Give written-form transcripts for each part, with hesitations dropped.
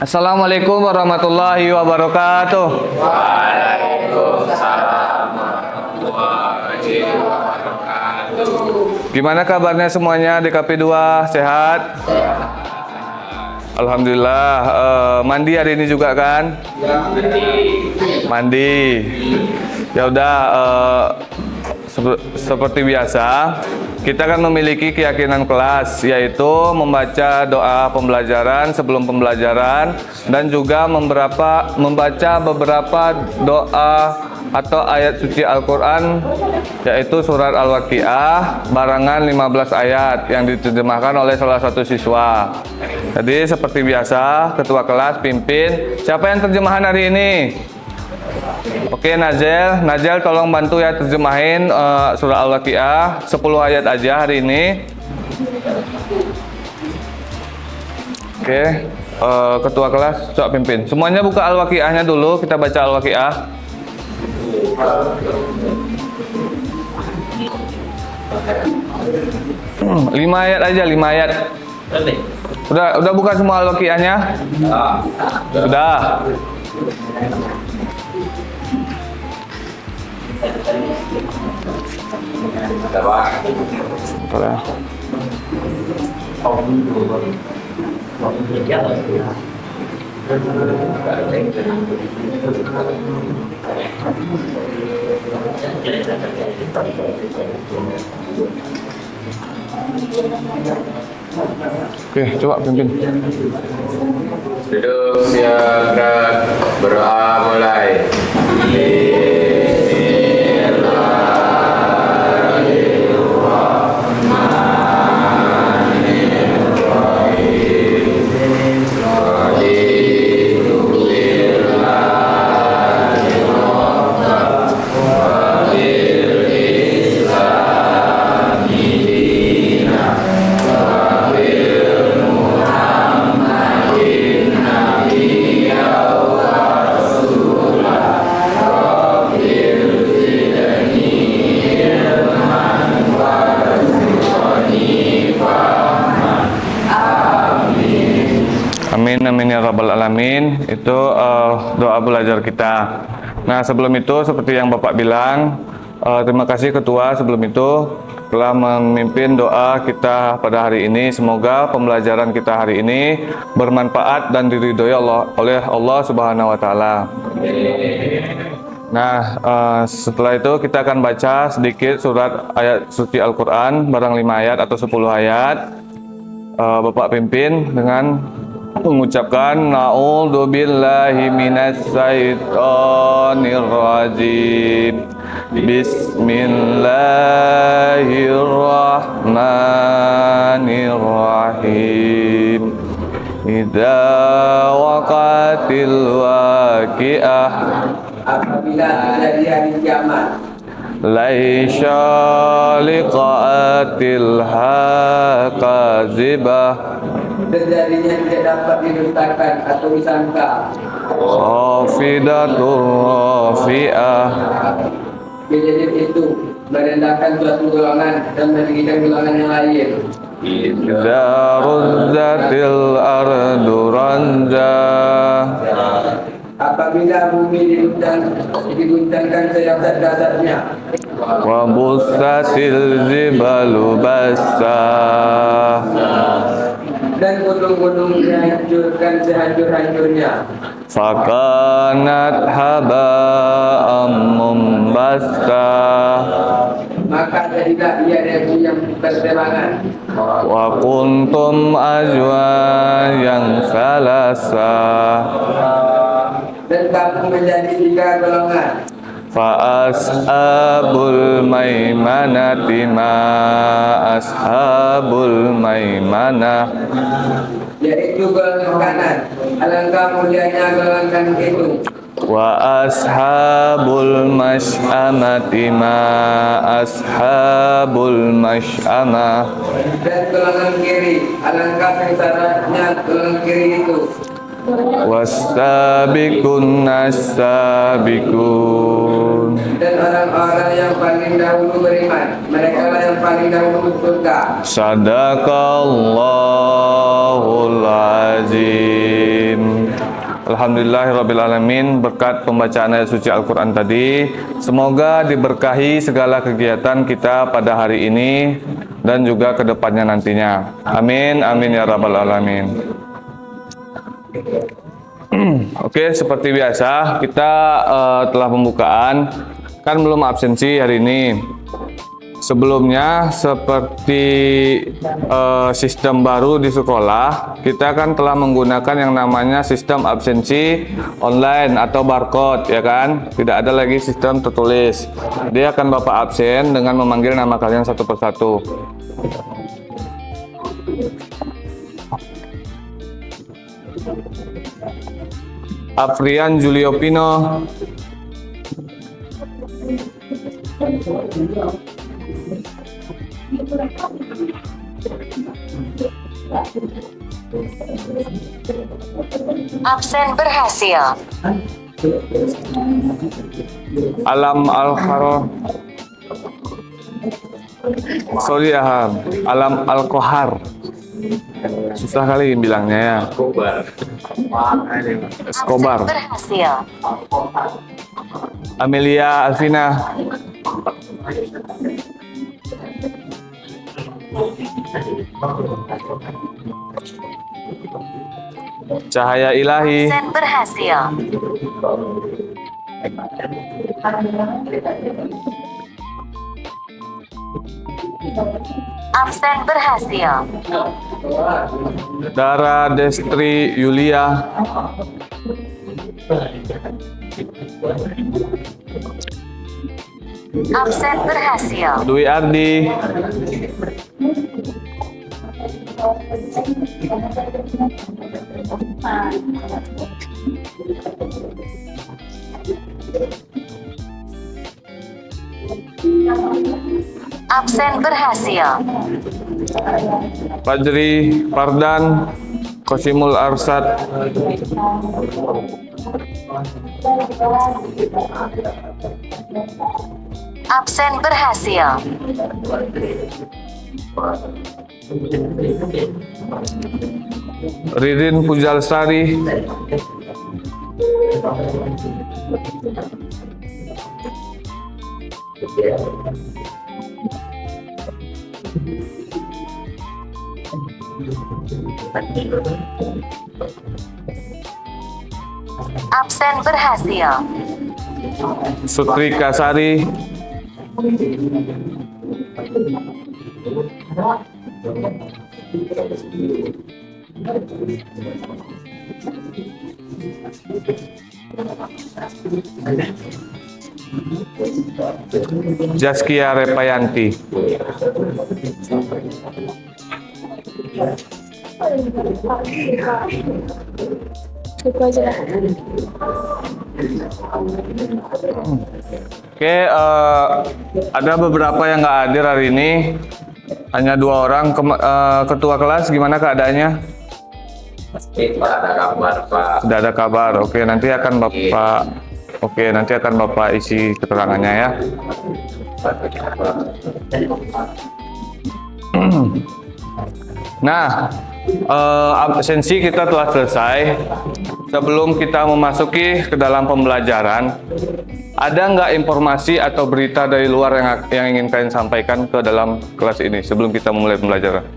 Assalamualaikum warahmatullahi wabarakatuh. Waalaikumsalam warahmatullahi wabarakatuh. Gimana kabarnya semuanya di KP2? Sehat? Alhamdulillah. Mandi hari ini juga kan? Mandi. Ya udah. Seperti biasa, kita kan memiliki keyakinan kelas, yaitu membaca doa pembelajaran sebelum pembelajaran dan juga membaca beberapa doa atau ayat suci Al-Quran, yaitu surat Al-Waqiah, barangan 15 ayat yang diterjemahkan oleh salah satu siswa. Jadi seperti biasa, ketua kelas pimpin. Siapa yang terjemahan hari ini? Oke, Nazel tolong bantu ya terjemahin surah Al-Waqiah 10 ayat aja hari ini. Oke, ketua kelas coba pimpin. Semuanya buka Al-Waqiahnya dulu, kita baca Al-Waqiah. 5 ayat aja, 5 ayat. Udah buka semua Al-Waqiahnya? Sudah. Boleh. Oke, coba pimpin. Duduk siap gerak, berdoa mulai. Amin, amin ya rabbal alamin. Itu doa belajar kita. Nah, sebelum itu seperti yang Bapak bilang, terima kasih ketua sebelum itu telah memimpin doa kita pada hari ini. Semoga pembelajaran kita hari ini bermanfaat dan diridhoi oleh Allah Subhanahu wa taala. Nah, setelah itu kita akan baca sedikit surat ayat suci Al-Quran, barang 5 ayat atau 10 ayat. Bapak pimpin dengan mengucapkan na'udzubillahi minasyaitonir rajim. Bismillahirrahmanirrahim. Idza waqatil waqiah, apabila terjadi hari kiamat, laisa liqa'atil hakazibah, terjadinya tidak dapat didustakan atau disangka, khafidatur rafi'ah, kejadian itu merendahkan suatu golongan dan meninggikan golongan yang lain. idza ruzzatil ardu ranza, Apabila bumi diguncangkan sedasar-dasarnya, wa bussatil jibalu bassa, dan gunung-gunung dihancurkan sehancur-hancurnya, fakanat haba'am mumbassa, maka jadilah ia debu yang bertebangan. wa kuntum azwajan salasa, Dan kamu menjadi 3 golongan. fa ashabul maimanati ma ashabul maimanah, Yaitu golongan kanan. Alangkah mulianya golongan kanan itu. wa ashabul masy'amati ma ashabul masy'amah, Dan golongan kiri. Alangkah kengsaranya golongan kiri itu. was-sabiqun as-sabiqun. Dan orang-orang yang paling dahulu beriman, mereka lah yang paling dahulu surga. Sadaqallahul azim. Alhamdulillahirrabbilalamin, berkat pembacaan ayat suci Al-Quran tadi, semoga diberkahi segala kegiatan kita pada hari ini dan juga kedepannya nantinya. Amin, amin ya rabbal alamin. Oke, seperti biasa kita telah pembukaan, kan belum absensi hari ini. Sebelumnya seperti sistem baru di sekolah, kita kan telah menggunakan yang namanya sistem absensi online atau barcode, ya kan? Tidak ada lagi sistem tertulis. Dia akan Bapak absen dengan memanggil nama kalian satu persatu. Afrian Julio Pino, Absen berhasil. Alam Al-Kharo, sorry ya, Alam Al-Kohar. Susah kali bilangnya ya. Escobar. Absen berhasil. Amelia Alvina, Cahaya Ilahi, Absen berhasil. Absen berhasil. Dara Destri Yulia, Absen berhasil. Dwi Ardi, Absen berhasil. Fajri Fardan, Kosimul Arsad, Absen berhasil. Ririn Pujalsari, Absen berhasil. Sutri Kasari, Zaskia Repayanti. Oke, ada beberapa yang nggak hadir hari ini. Hanya 2 orang. Ketua kelas gimana keadaannya? Tidak ada kabar, Pak. Sudah ada kabar. Oke, nanti akan Bapak isi keterangannya ya. Nah, absensi kita telah selesai. Sebelum kita memasuki ke dalam pembelajaran, ada nggak informasi atau berita dari luar yang ingin kalian sampaikan ke dalam kelas ini sebelum kita memulai pembelajaran?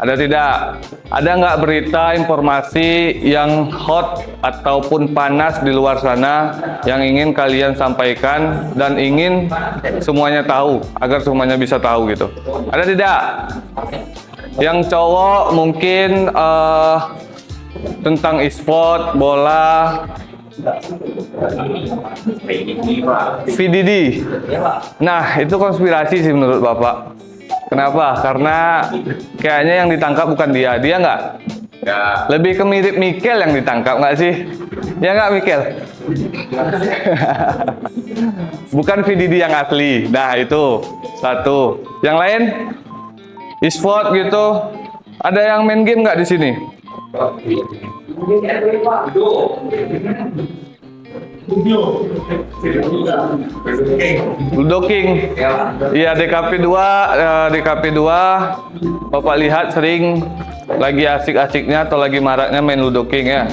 Ada tidak? Ada nggak berita, informasi yang hot ataupun panas di luar sana yang ingin kalian sampaikan dan ingin semuanya tahu, agar semuanya bisa tahu gitu? Ada tidak? Yang cowok mungkin tentang e-sport, bola, VDD. Nah, itu konspirasi sih menurut Bapak. Kenapa? Karena kayaknya yang ditangkap bukan dia nggak? Ya, Lebih ke mirip Mikel yang ditangkap nggak sih? Ya nggak Mikel? Bukan VDD yang asli. Nah, itu satu. Yang lain? E-sport gitu. Ada yang main game nggak di sini? Ludo King. Iya, DKP 2, Bapak lihat sering Lagi asik-asiknya atau lagi maraknya main Ludo King ya?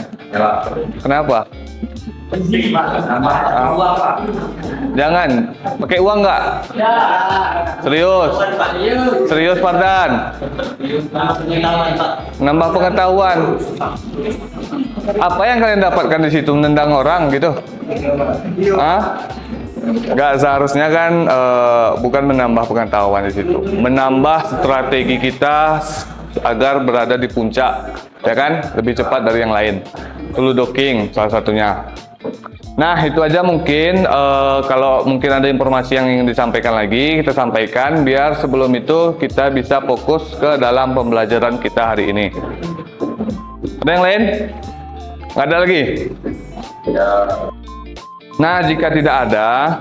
Kenapa? Jangan. Pakai uang nggak? Serius? Serius, Fardan? Nambah pengetahuan. Apa yang kalian dapatkan di situ? Menendang orang gitu? Hah? Nggak, seharusnya kan bukan menambah pengetahuan di situ, menambah strategi kita agar berada di puncak, ya kan? Lebih cepat dari yang lain. Itu Ludo King salah satunya. Nah, itu aja mungkin. Kalau mungkin ada informasi yang ingin disampaikan lagi, kita sampaikan biar sebelum itu kita bisa fokus ke dalam pembelajaran kita hari ini. Ada yang lain? Nggak ada lagi? Nah, jika tidak ada,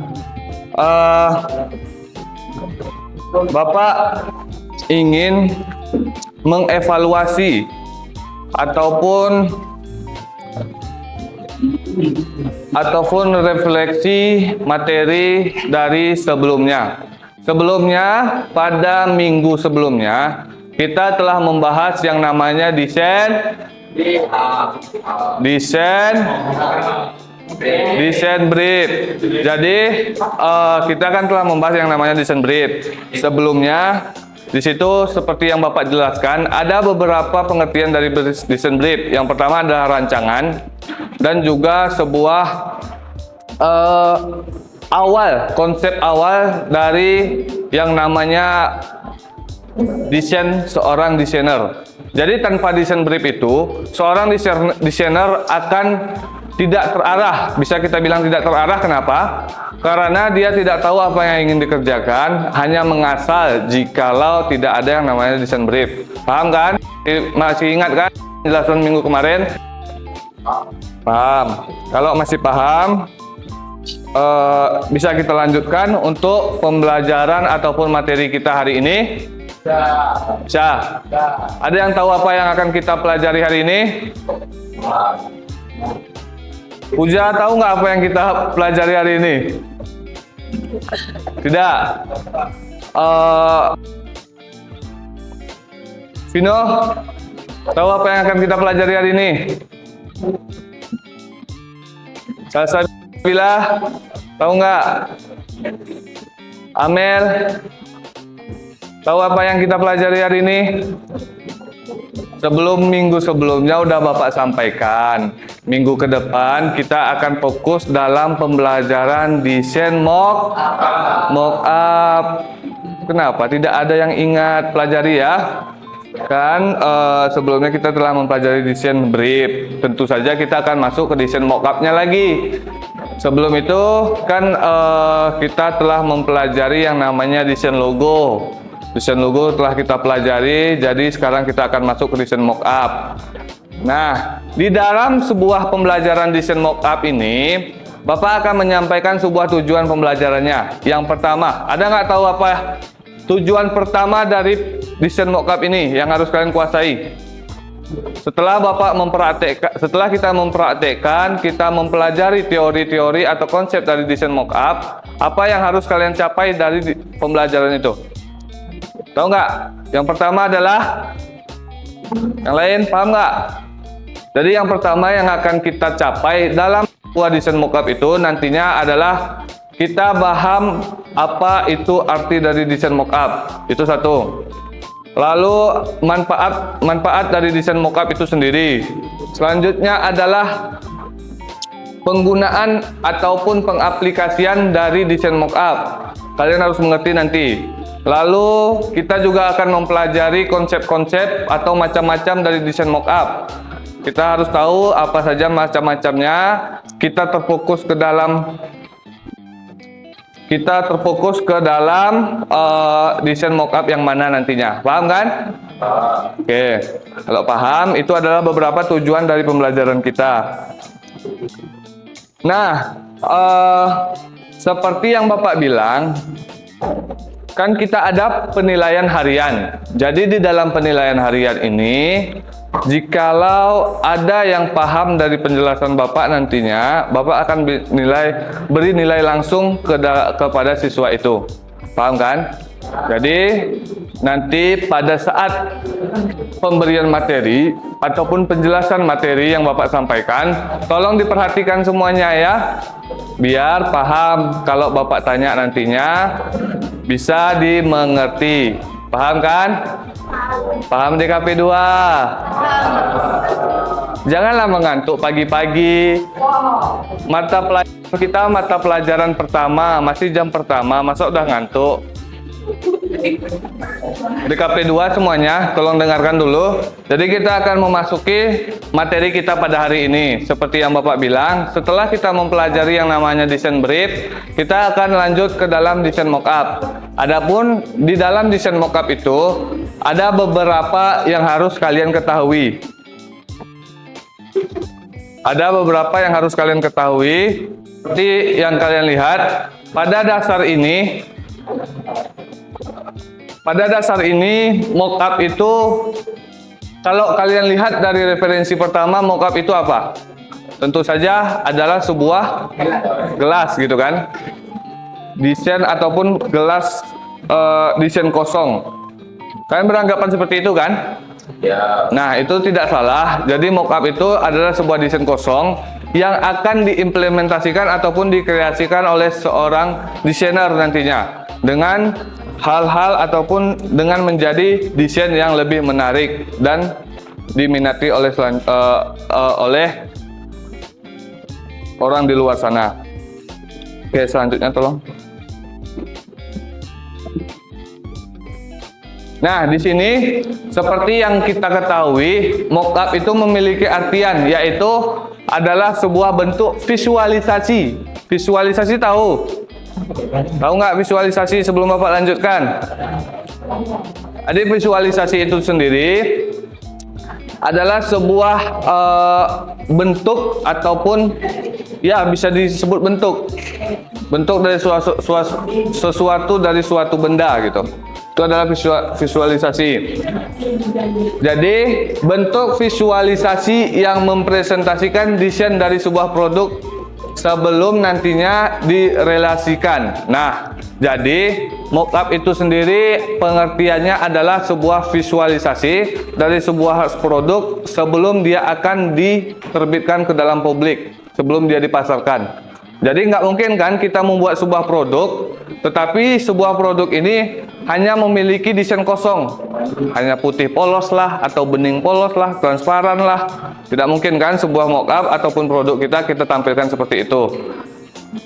Bapak ingin mengevaluasi ataupun refleksi materi dari sebelumnya. Sebelumnya, pada minggu sebelumnya, kita telah membahas yang namanya desain brief. Jadi kita kan telah membahas yang namanya desain brief. Sebelumnya di situ seperti yang Bapak jelaskan, ada beberapa pengertian dari desain brief. Yang pertama adalah rancangan dan juga sebuah konsep awal dari yang namanya desain seorang desainer. Jadi tanpa desain brief itu, seorang desainer akan tidak terarah. Bisa kita bilang tidak terarah. Kenapa? Karena dia tidak tahu apa yang ingin dikerjakan, hanya mengasal jikalau tidak ada yang namanya desain brief. Paham kan? Masih ingat kan penjelasan minggu kemarin? Paham. Kalau masih paham, bisa kita lanjutkan untuk pembelajaran ataupun materi kita hari ini. Bisa. Ada yang tahu apa yang akan kita pelajari hari ini? Puja, tahu nggak apa yang kita pelajari hari ini? Tidak. Vino, tahu apa yang akan kita pelajari hari ini? Salsabila, tahu nggak? Amel, tahu apa yang kita pelajari hari ini? Minggu sebelumnya udah Bapak sampaikan. Minggu ke depan kita akan fokus dalam pembelajaran desain mock up. Kenapa? Tidak ada yang ingat pelajari ya? Kan sebelumnya kita telah mempelajari desain brief. Tentu saja kita akan masuk ke desain mock up-nya lagi. Sebelum itu kan kita telah mempelajari yang namanya desain logo. Desain logo telah kita pelajari, jadi sekarang kita akan masuk ke desain mockup. Nah, di dalam sebuah pembelajaran desain mockup ini, Bapak akan menyampaikan sebuah tujuan pembelajarannya. Yang pertama, ada nggak tahu apa tujuan pertama dari desain mockup ini yang harus kalian kuasai? Setelah kita mempraktekkan, kita mempelajari teori-teori atau konsep dari desain mockup, apa yang harus kalian capai dari pembelajaran itu? Tahu nggak? Yang pertama adalah, yang lain paham nggak? Jadi yang pertama yang akan kita capai dalam sebuah desain mockup itu nantinya adalah kita paham apa itu arti dari desain mockup. Itu satu. Lalu manfaat dari desain mockup itu sendiri. Selanjutnya adalah penggunaan ataupun pengaplikasian dari desain mockup. Kalian harus mengerti nanti. Lalu kita juga akan mempelajari konsep-konsep atau macam-macam dari desain mockup. Kita harus tahu apa saja macam-macamnya. Kita terfokus ke dalam desain mockup yang mana nantinya. Paham kan? Oke. Kalau paham, itu adalah beberapa tujuan dari pembelajaran kita. Nah, seperti yang Bapak bilang, kan kita ada penilaian harian. Jadi di dalam penilaian harian ini, jikalau ada yang paham dari penjelasan Bapak nantinya, Bapak akan beri nilai langsung kepada siswa itu. Paham kan? Jadi nanti pada saat pemberian materi ataupun penjelasan materi yang Bapak sampaikan, tolong diperhatikan semuanya ya, biar paham kalau Bapak tanya nantinya bisa dimengerti. Paham kan? Paham DKP 2? Janganlah mengantuk pagi-pagi. Mata pelajaran kita mata pelajaran pertama, masih jam pertama, masa udah ngantuk? DKP 2 semuanya, tolong dengarkan dulu. Jadi kita akan memasuki materi kita pada hari ini. Seperti yang Bapak bilang, setelah kita mempelajari yang namanya desain brief, kita akan lanjut ke dalam desain mockup. Adapun di dalam desain mockup itu ada beberapa yang harus kalian ketahui. Ada beberapa yang harus kalian ketahui. Seperti yang kalian lihat, pada dasar ini mockup itu, kalau kalian lihat dari referensi pertama, mockup itu apa? Tentu saja adalah sebuah gelas gitu kan, desain ataupun gelas desain kosong. Kalian beranggapan seperti itu kan? Ya. Nah, itu tidak salah. Jadi mockup itu adalah sebuah desain kosong yang akan diimplementasikan ataupun dikreasikan oleh seorang desainer nantinya dengan hal-hal ataupun dengan menjadi desain yang lebih menarik dan diminati oleh orang di luar sana. Oke, selanjutnya tolong. Nah, di sini seperti yang kita ketahui, mockup itu memiliki artian, yaitu adalah sebuah bentuk visualisasi. Visualisasi tahu? Tahu nggak visualisasi sebelum Bapak lanjutkan? Jadi visualisasi itu sendiri adalah sebuah bentuk ataupun ya bisa disebut bentuk dari sesuatu dari suatu benda gitu. Itu adalah visualisasi. Jadi bentuk visualisasi yang mempresentasikan desain dari sebuah produk sebelum nantinya direlasikan. Nah, jadi mockup itu sendiri pengertiannya adalah sebuah visualisasi dari sebuah produk sebelum dia akan diterbitkan ke dalam publik, sebelum dia dipasarkan. Jadi nggak mungkin kan kita membuat sebuah produk, tetapi sebuah produk ini hanya memiliki desain kosong, hanya putih polos lah, atau bening polos lah, transparan lah. Tidak mungkin kan sebuah mockup ataupun produk kita tampilkan seperti itu.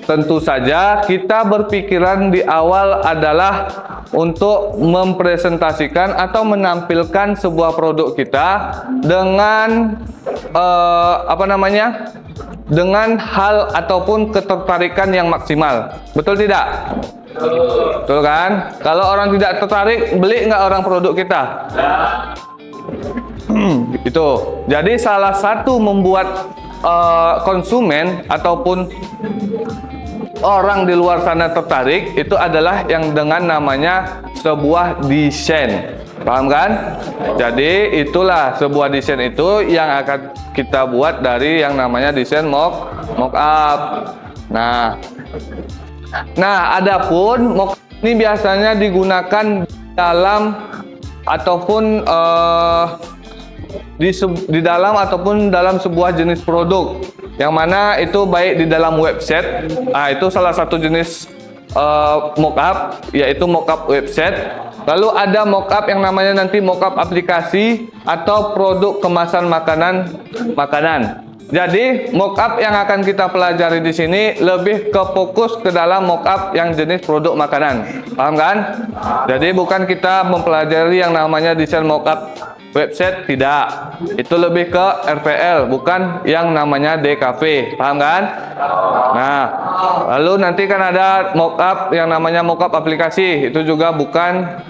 Tentu saja kita berpikiran di awal adalah untuk mempresentasikan atau menampilkan sebuah produk kita dengan dengan hal ataupun ketertarikan yang maksimal. Betul tidak? Betul kan? Kalau orang tidak tertarik, beli nggak orang produk kita? Itu. Jadi salah satu membuat konsumen ataupun orang di luar sana tertarik itu adalah yang dengan namanya sebuah desain. Paham kan? Jadi itulah sebuah desain itu yang akan kita buat dari yang namanya desain mockup. Nah, adapun mockup ini biasanya digunakan dalam ataupun di dalam ataupun dalam sebuah jenis produk, yang mana itu baik di dalam website. Nah, itu salah satu jenis mockup, yaitu mockup website. Lalu ada mockup yang namanya nanti mockup aplikasi atau produk kemasan makanan. Jadi mockup yang akan kita pelajari di sini lebih ke fokus ke dalam mockup yang jenis produk makanan. Paham kan? Jadi bukan kita mempelajari yang namanya desain mockup website, tidak. Itu lebih ke RPL, bukan yang namanya DKV. Paham kan? Nah, lalu nanti kan ada mockup yang namanya mockup aplikasi. Itu juga bukan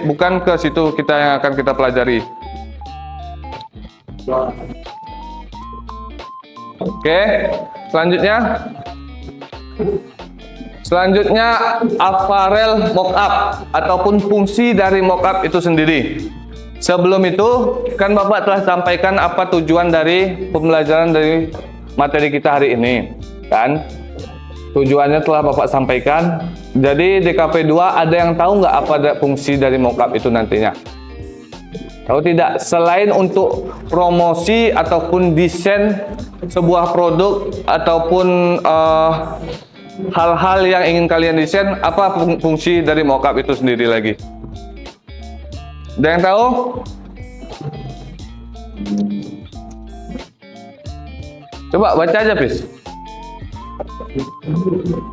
bukan ke situ kita yang akan kita pelajari. Oke, selanjutnya apparel mockup ataupun fungsi dari mockup itu sendiri. Sebelum itu kan Bapak telah sampaikan apa tujuan dari pembelajaran dari materi kita hari ini, kan? Tujuannya telah Bapak sampaikan. Jadi DKP 2 ada yang tahu nggak apa fungsi dari mockup itu nantinya? Tahu tidak? Selain untuk promosi ataupun desain sebuah produk ataupun hal-hal yang ingin kalian desain, apa fungsi dari mockup itu sendiri lagi? Ada yang tahu? Coba baca aja, Pis.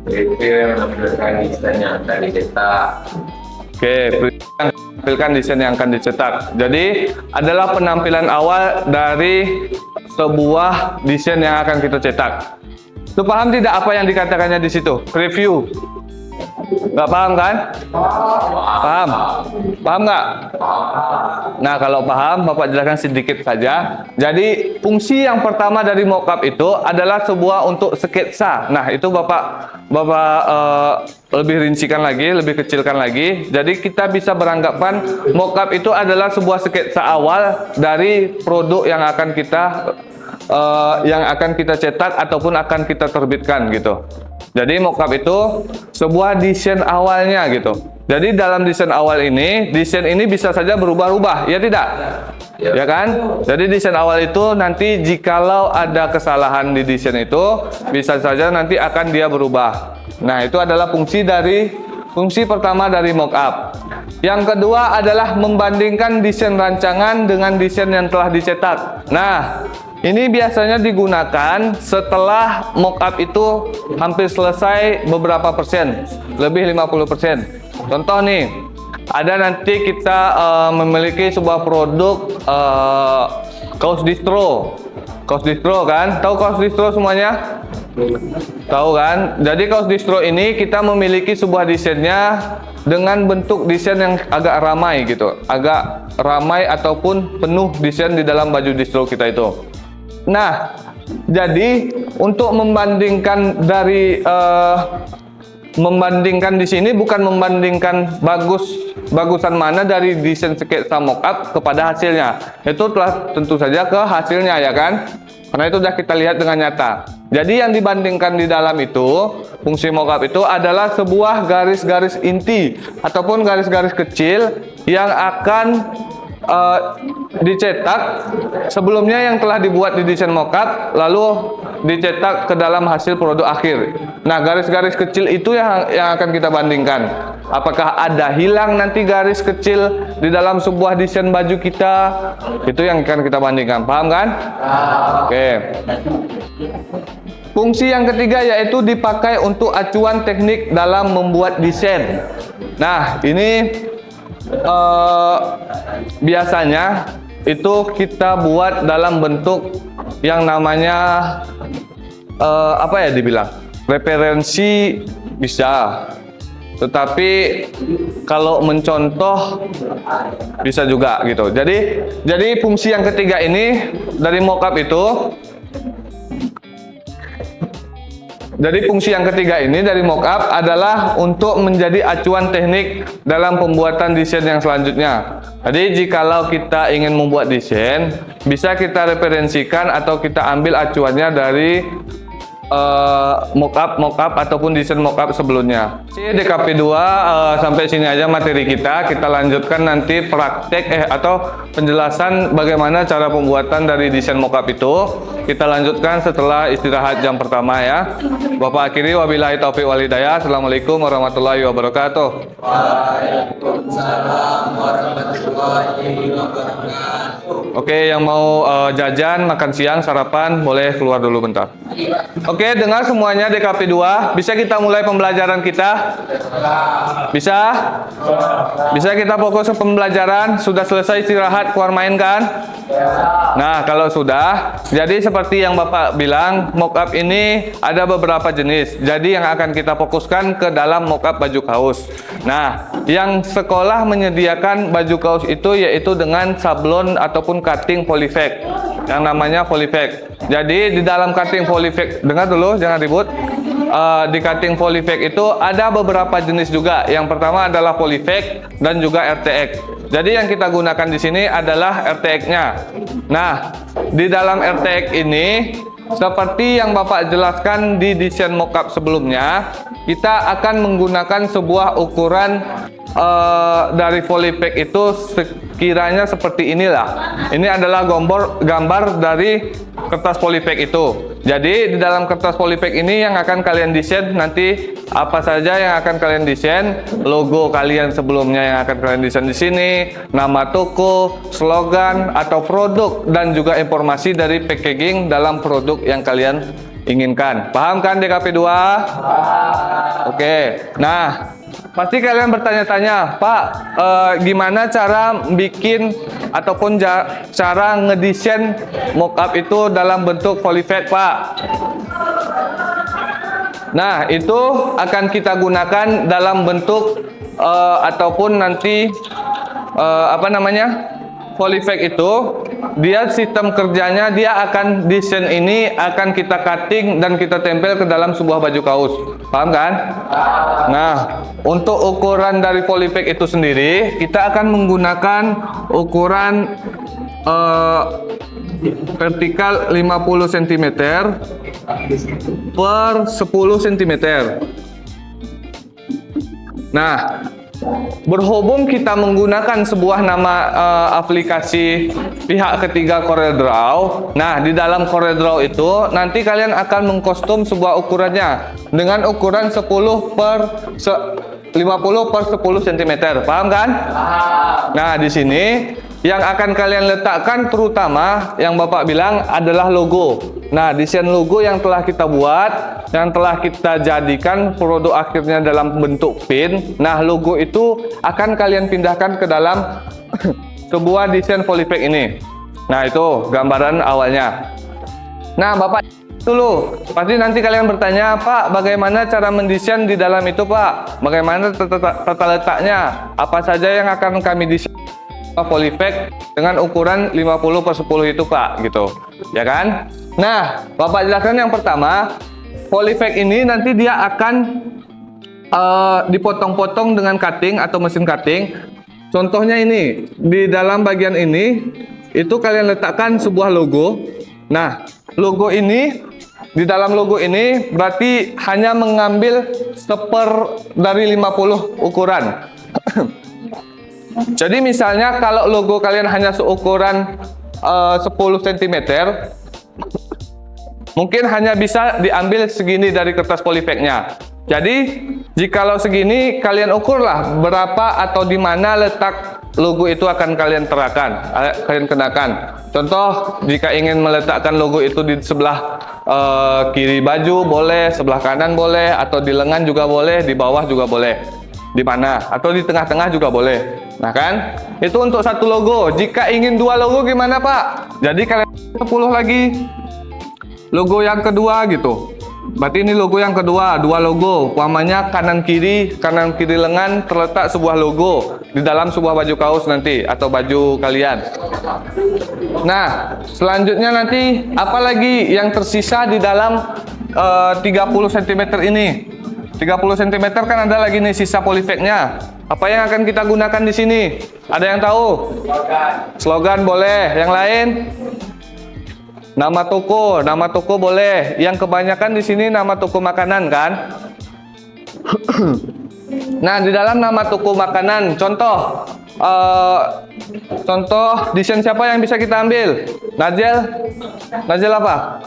Prepare menampilkan desain yang akan dicetak. Oke, tampilkan desain yang akan dicetak. Jadi, adalah penampilan awal dari sebuah desain yang akan kita cetak. Lu paham tidak apa yang dikatakannya di situ? Review. Nggak paham kan? Paham? Paham nggak? Nah, kalau paham, Bapak jelaskan sedikit saja. Jadi, fungsi yang pertama dari mockup itu adalah sebuah untuk sketsa. Nah, itu Bapak lebih rincikan lagi, lebih kecilkan lagi. Jadi, kita bisa beranggapan mockup itu adalah sebuah sketsa awal dari produk yang akan kita cetak ataupun akan kita terbitkan gitu. Jadi mockup itu sebuah desain awalnya gitu. Jadi dalam desain awal ini, desain ini bisa saja berubah-ubah, ya tidak? Ya kan? Jadi desain awal itu nanti jikalau ada kesalahan di desain itu, bisa saja nanti akan dia berubah. Nah, itu adalah fungsi pertama dari mockup. Yang kedua adalah membandingkan desain rancangan dengan desain yang telah dicetak. Nah, ini biasanya digunakan setelah mockup itu hampir selesai beberapa persen, lebih 50%. Contoh nih, ada nanti kita memiliki sebuah produk kaos distro. Kaos distro kan? Tahu kaos distro semuanya? Tahu kan? Jadi kaos distro ini kita memiliki sebuah desainnya dengan bentuk desain yang agak ramai gitu. Agak ramai ataupun penuh desain di dalam baju distro kita itu. Nah, jadi untuk membandingkan membandingkan di sini bukan membandingkan bagusan mana dari desain sketsa mockup kepada hasilnya. Itu telah tentu saja ke hasilnya ya kan? Karena itu sudah kita lihat dengan nyata. Jadi yang dibandingkan di dalam itu, fungsi mockup itu adalah sebuah garis-garis inti ataupun garis-garis kecil yang akan dicetak sebelumnya yang telah dibuat di desain mockup lalu dicetak ke dalam hasil produk akhir. Nah, garis-garis kecil itu yang akan kita bandingkan. Apakah ada hilang nanti garis kecil di dalam sebuah desain baju kita? Itu yang akan kita bandingkan. Paham kan? Oke. Fungsi yang ketiga yaitu dipakai untuk acuan teknik dalam membuat desain. Nah, ini biasanya itu kita buat dalam bentuk yang namanya apa ya dibilang referensi bisa, tetapi kalau mencontoh bisa juga gitu. Jadi fungsi yang ketiga ini dari mockup itu, jadi fungsi yang ketiga ini dari mockup adalah untuk menjadi acuan teknik dalam pembuatan desain yang selanjutnya. Jadi jikalau kita ingin membuat desain, bisa kita referensikan atau kita ambil acuannya dari mockup ataupun desain mockup sebelumnya. DKP 2 sampai sini aja materi kita. Kita lanjutkan nanti praktek atau penjelasan bagaimana cara pembuatan dari desain mockup itu. Kita lanjutkan setelah istirahat jam pertama ya. Bapak akhiri wabillahi taufiq wal hidayah. Assalamualaikum warahmatullahi wabarakatuh. Waalaikumsalam warahmatullahi wabarakatuh. Oke, yang mau jajan, makan siang, sarapan boleh keluar dulu bentar. Oke, dengar semuanya DKP 2. Bisa kita mulai pembelajaran kita? Bisa? Bisa kita fokus ke pembelajaran? Sudah selesai istirahat, keluar main kan? Nah, kalau sudah, jadi seperti yang Bapak bilang, mockup ini ada beberapa jenis. Jadi yang akan kita fokuskan ke dalam mockup baju kaos. Nah, yang sekolah menyediakan baju kaos itu yaitu dengan sablon ataupun cutting polyfake. Yang namanya polyfake. Jadi di dalam cutting polyfake, dengar dulu, jangan ribut. Di cutting polyfake itu ada beberapa jenis juga. Yang pertama adalah polyfake dan juga RTX. Jadi yang kita gunakan di sini adalah RTX-nya. Nah, di dalam RTX ini seperti yang Bapak jelaskan di desain mockup sebelumnya, kita akan menggunakan sebuah ukuran dari polypack itu sekiranya seperti inilah. Ini adalah gambar dari kertas polypack itu. Jadi di dalam kertas polypack ini yang akan kalian desain nanti apa saja yang akan kalian desain, logo kalian sebelumnya yang akan kalian desain di sini, nama toko, slogan atau produk dan juga informasi dari packaging dalam produk yang kalian inginkan. Paham kan DKP 2? Oke. Nah, pasti kalian bertanya-tanya, Pak, gimana cara bikin ataupun cara ngedesain mockup itu dalam bentuk polypack, Pak? Nah, itu akan kita gunakan dalam bentuk ataupun nanti polypack itu dia sistem kerjanya dia akan desain ini akan kita cutting dan kita tempel ke dalam sebuah baju kaos. Paham kan? Nah, untuk ukuran dari polypack itu sendiri kita akan menggunakan ukuran vertikal 50 cm per 10 cm. Nah, berhubung kita menggunakan sebuah nama aplikasi pihak ketiga CorelDRAW. Nah, di dalam CorelDRAW itu nanti kalian akan mengkostum sebuah ukurannya dengan ukuran 50 per 10 cm. Paham kan? Nah, di sini yang akan kalian letakkan terutama yang Bapak bilang adalah logo. Nah, desain logo yang telah kita buat, yang telah kita jadikan produk akhirnya dalam bentuk pin. Nah, logo itu akan kalian pindahkan ke dalam sebuah desain polypack ini. Nah, itu gambaran awalnya. Nah, Bapak dulu, pasti nanti kalian bertanya, Pak, bagaimana cara mendesain di dalam itu, Pak? Bagaimana tata letaknya? Apa saja yang akan kami desain polypack dengan ukuran 50 per 10 itu, Pak, gitu. Ya kan? Nah, Bapak jelaskan yang pertama, polypack ini nanti dia akan dipotong-potong dengan cutting atau mesin cutting. Contohnya ini, di dalam bagian ini itu kalian letakkan sebuah logo. Nah, logo ini di dalam logo ini berarti hanya mengambil 1/4 dari 50 ukuran. Jadi misalnya kalau logo kalian hanya seukuran 10 cm, mungkin hanya bisa diambil segini dari kertas polypacknya. Jadi jikalau segini kalian ukurlah berapa atau di mana letak logo itu akan kalian kenakan. Contoh, jika ingin meletakkan logo itu di sebelah kiri baju boleh, sebelah kanan boleh, atau di lengan juga boleh, di bawah juga boleh. Di mana? Atau di tengah-tengah juga boleh. Nah kan, itu untuk satu logo. Jika ingin 2 logo gimana, Pak? Jadi kalian 10 lagi logo yang kedua gitu. Berarti ini logo yang kedua, 2 logo. Umpamanya kanan kiri lengan terletak sebuah logo di dalam sebuah baju kaos nanti atau baju kalian. Nah, selanjutnya nanti apalagi yang tersisa di dalam 30 cm ini. 30 cm kan ada lagi nih sisa polypacknya. Apa yang akan kita gunakan di sini? Ada yang tahu? Slogan boleh. Yang lain? Nama toko boleh. Yang kebanyakan di sini nama toko makanan kan? Nah, di dalam nama toko makanan, contoh desain siapa yang bisa kita ambil? Najel apa?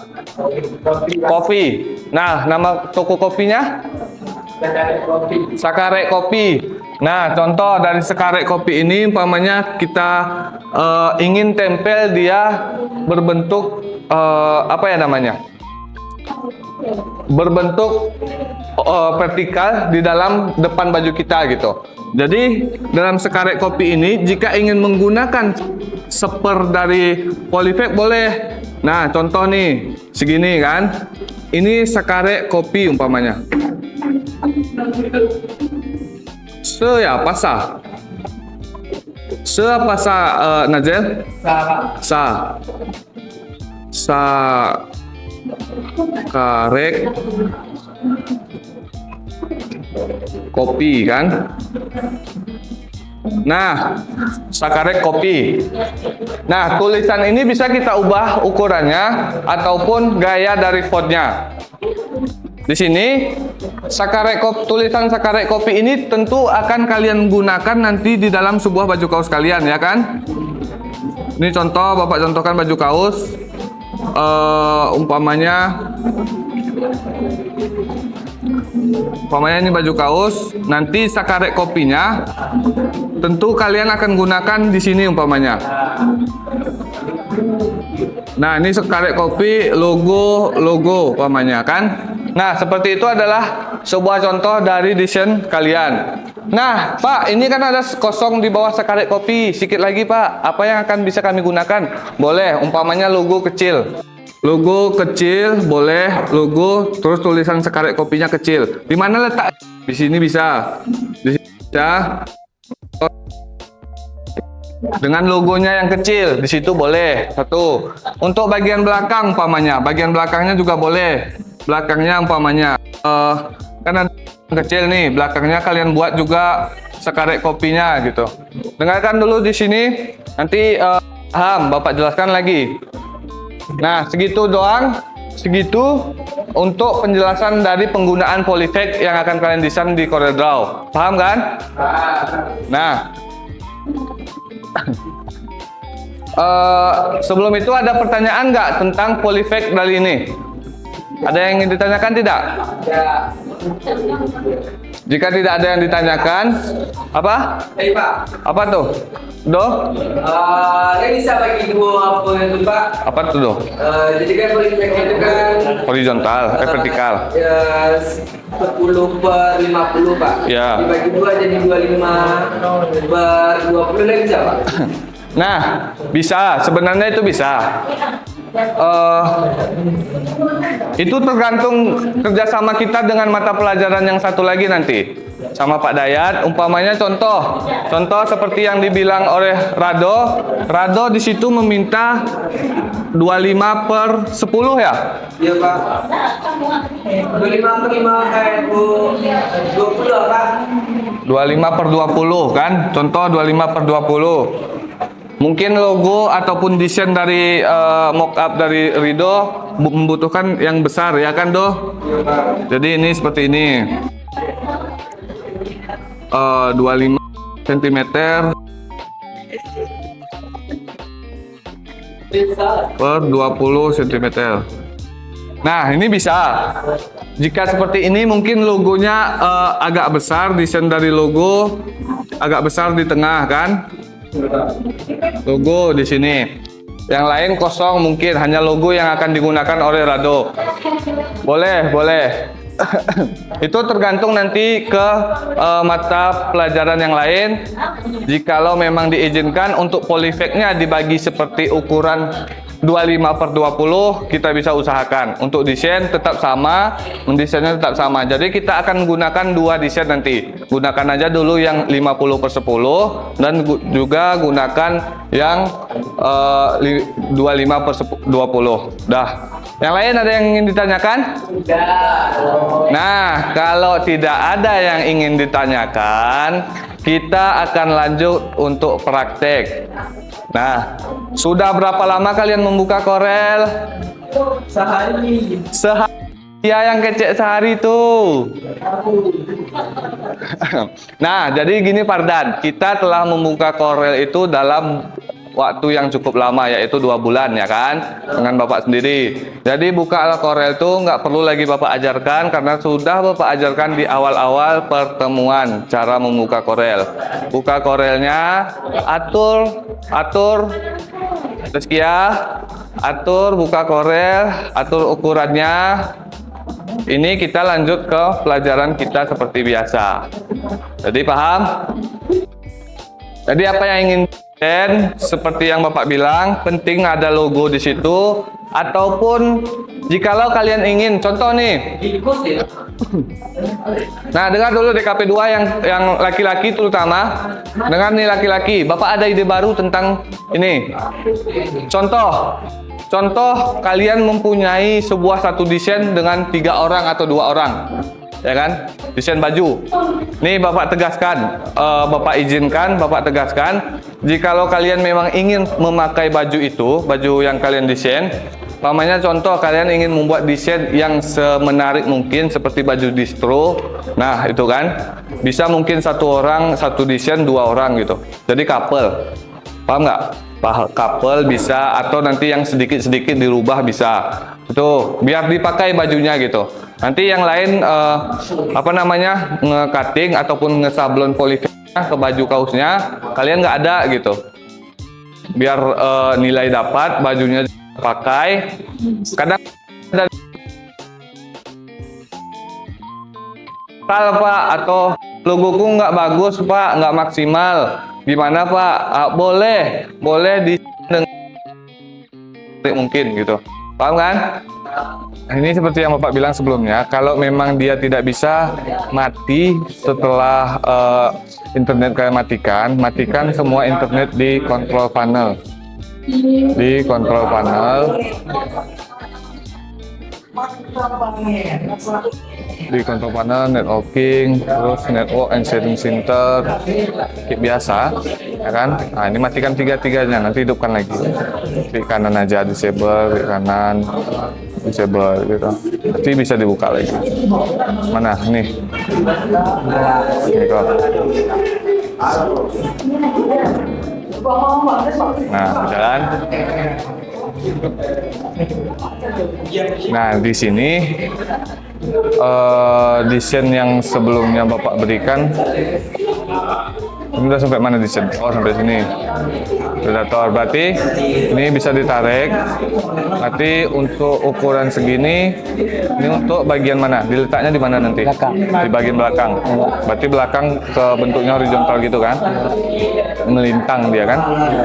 Kopi. Nah, nama toko kopinya? Sakarek Kopi. Nah, contoh dari Sakarek Kopi ini, umpamanya kita ingin tempel dia berbentuk berbentuk vertikal di dalam depan baju kita gitu. Jadi dalam Sakarek Kopi ini jika ingin menggunakan 1/4 dari polypack boleh. Nah, contoh nih segini kan, ini Sakarek Kopi umpamanya. Najel? Sakarek Kopi kan? Nah, Sakarek Kopi. Nah, tulisan ini bisa kita ubah ukurannya ataupun gaya dari fontnya. Di sini tulisan Sakarek Kopi ini tentu akan kalian gunakan nanti di dalam sebuah baju kaos kalian, ya kan? Ini contoh, Bapak contohkan baju kaos. Umpamanya ini baju kaos, nanti Sakarek Kopinya tentu kalian akan gunakan di sini umpamanya. Nah, ini Sakarek Kopi logo umpamanya kan. Nah, seperti itu adalah sebuah contoh dari desain kalian. Nah, Pak, ini kan ada kosong di bawah Sakarek Kopi. Sikit lagi, Pak. Apa yang akan bisa kami gunakan? Boleh, umpamanya logo kecil. Logo kecil, boleh. Logo, terus tulisan Sakarek Kopinya kecil. Di mana letak? Di sini bisa. Di sini bisa. Dengan logonya yang kecil, di situ boleh. Satu. Untuk bagian belakang, umpamanya. Bagian belakangnya juga boleh. Belakangnya umpamanya. Kan ada kecil nih, belakangnya kalian buat juga Sakarek Kopinya gitu. Dengarkan dulu di sini, nanti paham, Bapak jelaskan lagi. Nah, segitu doang, segitu untuk penjelasan dari penggunaan polyfake yang akan kalian desain di CorelDRAW. Paham kan? Nah, sebelum itu ada pertanyaan nggak tentang polyfake dari ini? Ada yang ingin ditanyakan tidak? Ya. Jika tidak ada yang ditanyakan, apa? Pak. Apa tuh? Saya bisa bagi dua apa itu, Pak? Apa tuh, Do? Jadi kan polyfake itu kan Horizontal, vertikal. ya 10/50, Pak. Ya. Dibagi dua jadi 25/20 lagi bisa, Pak? Nah, bisa. Sebenarnya itu bisa. Itu tergantung kerjasama kita dengan mata pelajaran yang satu lagi nanti sama Pak Dayat. Umpamanya contoh seperti yang dibilang oleh Rado di situ meminta 25/10 ya. Iya, Pak. 25/5 Pak. 25/20 kan? Contoh 25/20. Mungkin logo ataupun desain dari mockup dari Rido membutuhkan yang besar, ya kan, Do? Jadi ini seperti ini. 25 cm per 20 cm. Nah, ini bisa. Jika seperti ini mungkin logonya agak besar, desain dari logo agak besar di tengah kan? Logo di sini. Yang lain kosong, mungkin hanya logo yang akan digunakan oleh Rado. Boleh. Itu tergantung nanti ke mata pelajaran yang lain. Jikalau memang diizinkan untuk polyfake-nya dibagi seperti ukuran 25/20, kita bisa usahakan. Untuk desain tetap sama, mendesainnya tetap sama. Jadi kita akan gunakan dua desain nanti. Gunakan aja dulu yang 50/10 dan juga gunakan yang 25/20. Dah. Yang lain ada yang ingin ditanyakan? Nah, kalau tidak ada yang ingin ditanyakan, kita akan lanjut untuk praktek. Nah, sudah berapa lama kalian membuka Corel? Sehari. Ya, yang kecek sehari tuh. Nah, jadi gini Fardan, kita telah membuka Corel itu dalam waktu yang cukup lama, yaitu 2 bulan ya kan, dengan Bapak sendiri. Jadi buka Corel itu nggak perlu lagi Bapak ajarkan, karena sudah Bapak ajarkan di awal-awal pertemuan cara membuka Corel. Buka Corelnya, atur Rizkia, atur buka Corel, atur ukurannya. Ini kita lanjut ke pelajaran kita seperti biasa. Jadi paham? Jadi apa yang ingin dan seperti yang Bapak bilang, penting ada logo di situ. Ataupun jikalau kalian ingin, contoh nih. Nah, dengar dulu DKP 2 yang laki-laki terutama. Dengar nih laki-laki, Bapak ada ide baru tentang ini. Contoh kalian mempunyai satu desain dengan 3 orang atau 2 orang. Ya kan, desain baju. Nih Bapak tegaskan, Bapak izinkan, Bapak tegaskan, jikalau kalian memang ingin memakai baju itu, baju yang kalian desain, Pamannya contoh kalian ingin membuat desain yang semenarik mungkin seperti baju distro. Nah, itu kan bisa mungkin satu orang satu desain, dua orang gitu. Jadi couple. Paham nggak? Couple bisa, atau nanti yang sedikit-sedikit dirubah bisa. Itu biar dipakai bajunya gitu. Nanti yang lain nge-cutting ataupun nge-sablon polyfake ke baju kaosnya kalian nggak ada gitu. Biar nilai dapat, bajunya pakai. Kadang ada Pak, atau logoku nggak bagus Pak, nggak maksimal, gimana Pak? Boleh di mungkin gitu, paham kan? Ini seperti yang Bapak bilang sebelumnya, kalau memang dia tidak bisa mati setelah internet kalian matikan semua internet di control panel. Di control panel, networking, terus network and setting center, kayak biasa, ya kan? Nah, ini matikan tiga-tiganya, nanti hidupkan lagi. Di kanan aja disable, di kanan disable gitu. Nanti bisa dibuka lagi. Mana? Nih. Nih kok. Nah, berjalan. Nah, di sini desain yang sebelumnya Bapak berikan ini udah sampai mana desain? Oh, sampai sini. Predator, berarti ini bisa ditarik. Berarti untuk ukuran segini, ini untuk bagian mana? Diletaknya di mana nanti? Belakang. Di bagian belakang. Berarti belakang ke bentuknya horizontal gitu kan? Melintang dia kan?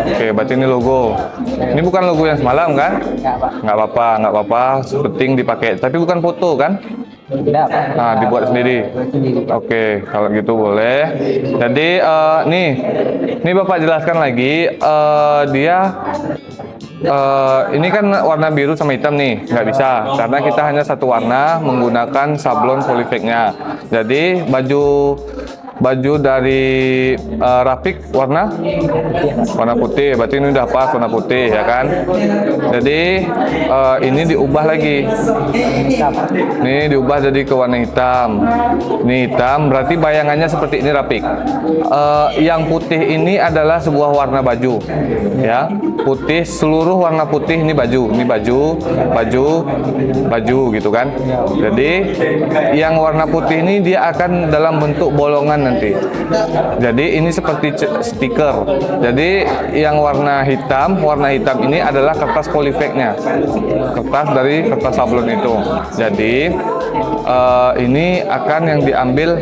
Oke, berarti ini logo. Ini bukan logo yang semalam kan? Nggak apa-apa. Penting dipakai. Tapi bukan foto kan? Tidak, Pak. Nah, dibuat sendiri. Oke, kalau gitu boleh. Jadi nih Bapak jelaskan lagi. Ini kan warna biru sama hitam nih, nggak bisa karena kita hanya satu warna menggunakan sablon polyfake-nya. Jadi baju dari Rafiq warna putih, berarti ini udah pas warna putih ya kan. Jadi ini diubah lagi, ini diubah jadi ke warna hitam. Ini hitam, berarti bayangannya seperti ini Rafiq. Yang putih ini adalah sebuah warna baju, ya. Putih, seluruh warna putih ini baju gitu kan. Jadi yang warna putih ini dia akan dalam bentuk bolongan nanti. Jadi ini seperti stiker. Jadi yang warna hitam ini adalah kertas polyfake-nya. Kertas dari kertas sablon itu. Jadi ini akan yang diambil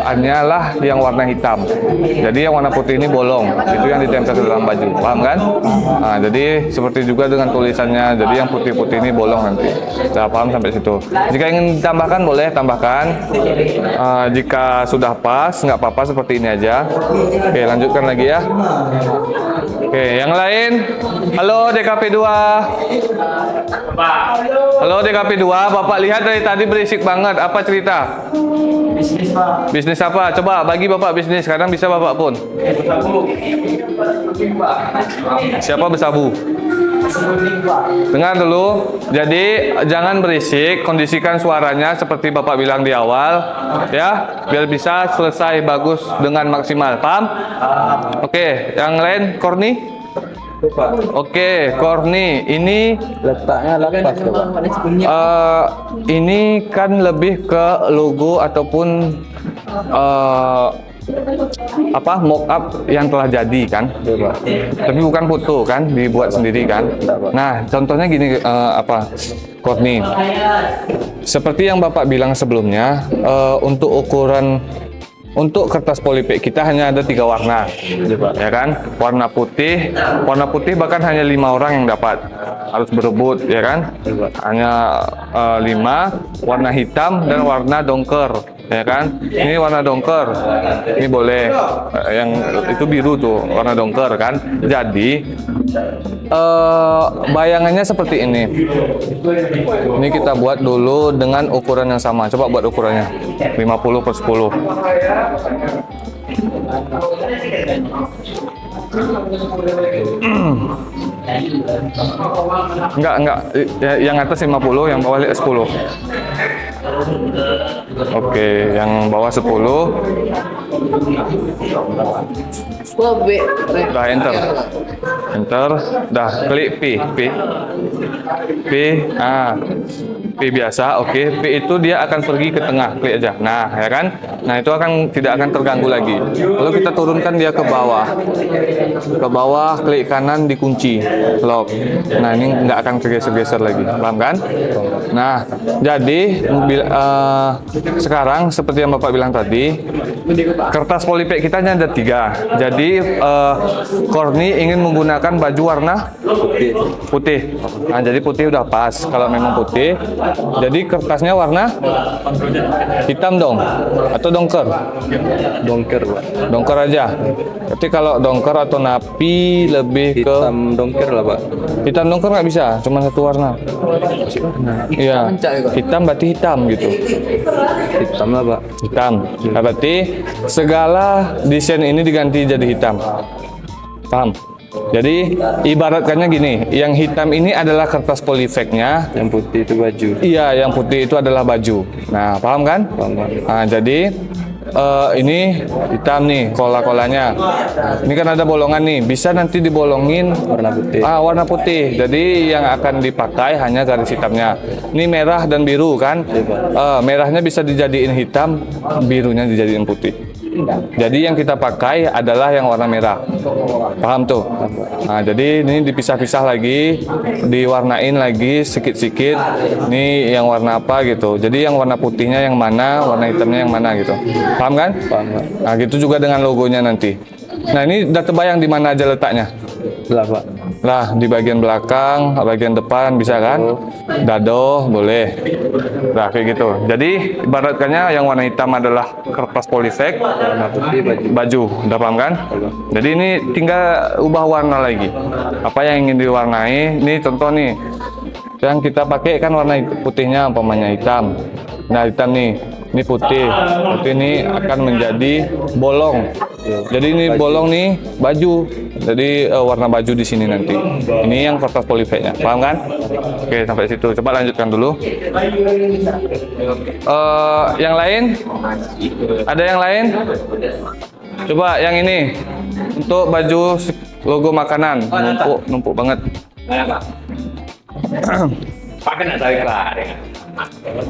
hanyalah yang warna hitam. Jadi yang warna putih ini bolong. Itu yang ditempel ke dalam baju. Paham kan? Nah, jadi seperti juga dengan tulisannya. Jadi yang putih-putih ini bolong nanti. Sudah paham sampai situ. Jika ingin ditambahkan boleh tambahkan. Jika sudah pas, nggak apa-apa seperti ini aja. Oke, lanjutkan lagi ya. Oke, yang lain. Halo DKP 2. Halo DKP 2. Bapak lihat dari tadi berisik banget. Apa cerita? Bisnis, Pak. Bisnis apa? Coba bagi Bapak bisnis. Kadang bisa Bapak pun. Siapa bersabu? Dengar dulu. Jadi jangan berisik. Kondisikan suaranya seperti Bapak bilang di awal, ya, biar bisa selesai bagus dengan maksimal. Paham? Oke, yang lain, Korni? Oke, Korni, ini Letaknya lepas tuh, Pak. ini kan lebih ke logo ataupun mock up yang telah jadi kan, tapi bukan foto kan, dibuat sendiri kan. Nah, contohnya gini, Korni, seperti yang Bapak bilang sebelumnya, untuk kertas polyfake kita hanya ada 3 warna, ya kan? Warna putih bahkan hanya 5 orang yang dapat, harus berebut, ya kan? Hanya 5, warna hitam dan warna dongker, ya kan? Ini warna dongker, ini boleh, yang itu biru tuh warna dongker kan? Jadi bayangannya seperti ini. Ini kita buat dulu dengan ukuran yang sama. Coba buat ukurannya 50/10. Enggak. Yang atas 50, yang bawah 10. Oke, yang bawah 10. Dah enter. Dah klik P. P biasa, oke. P itu dia akan pergi ke tengah, klik aja. Nah, ya kan? Nah, itu tidak akan terganggu lagi. Lalu kita turunkan dia ke bawah. Ke bawah, klik kanan, dikunci, lock. Nah, ini nggak akan tergeser-geser lagi. Paham kan? Nah, jadi sekarang seperti yang Bapak bilang tadi, kertas polybag kita hanya ada 3. Jadi Korni ingin menggunakan baju warna putih. Nah, jadi putih udah pas. Kalau memang putih, jadi kertasnya warna hitam dong, atau dongker? Dongker aja. Berarti kalau dongker atau napi lebih ke Hitam dongker lah, Pak. hitam dongker nggak bisa, cuma satu warna. Iya, hitam berarti hitam gitu. Hitam lah, Pak. Hitam. Nah, berarti segala desain ini diganti jadi hitam. Paham? Jadi ibaratkannya gini, yang hitam ini adalah kertas polybag-nya, Yang putih itu baju. iya, yang putih itu adalah baju. Nah, paham kan? Paham, Pak. Nah, jadi ini hitam nih, kola-kolanya. Ini kan ada bolongan nih, bisa nanti dibolongin Warna putih. warna putih. Jadi yang akan dipakai hanya garis hitamnya. Ini merah dan biru kan? Merahnya bisa dijadiin hitam, birunya dijadiin putih. Jadi yang kita pakai adalah yang warna merah. Paham tuh? Nah, jadi ini dipisah-pisah lagi, diwarnain lagi sedikit-sedikit. Ini yang warna apa gitu. Jadi yang warna putihnya yang mana, warna hitamnya yang mana gitu. Paham kan? Paham, Pak. Nah, gitu juga dengan logonya nanti. Nah, ini udah terbayang di mana aja letaknya? Lah, Pak. Lah, di bagian belakang, bagian depan bisa kan? Dado, boleh. Nah, kayak gitu. Jadi, ibaratkannya yang warna hitam adalah kertas polybag, Warna putih baju. udah paham kan? Jadi ini tinggal ubah warna lagi. Apa yang ingin diwarnai? Ini contoh nih. Yang kita pakai kan warna putihnya umpamanya hitam. Nah, hitam nih. Ini putih. Putih ini akan menjadi bolong. Jadi ini bolong nih baju. Jadi warna baju di sini nanti. Ini yang kertas polybagnya. Paham kan? Oke, sampai situ. Coba lanjutkan dulu. Yang lain? Ada yang lain? Coba yang ini. Untuk baju logo makanan. Numpuk banget. Pakai nak tarik lah.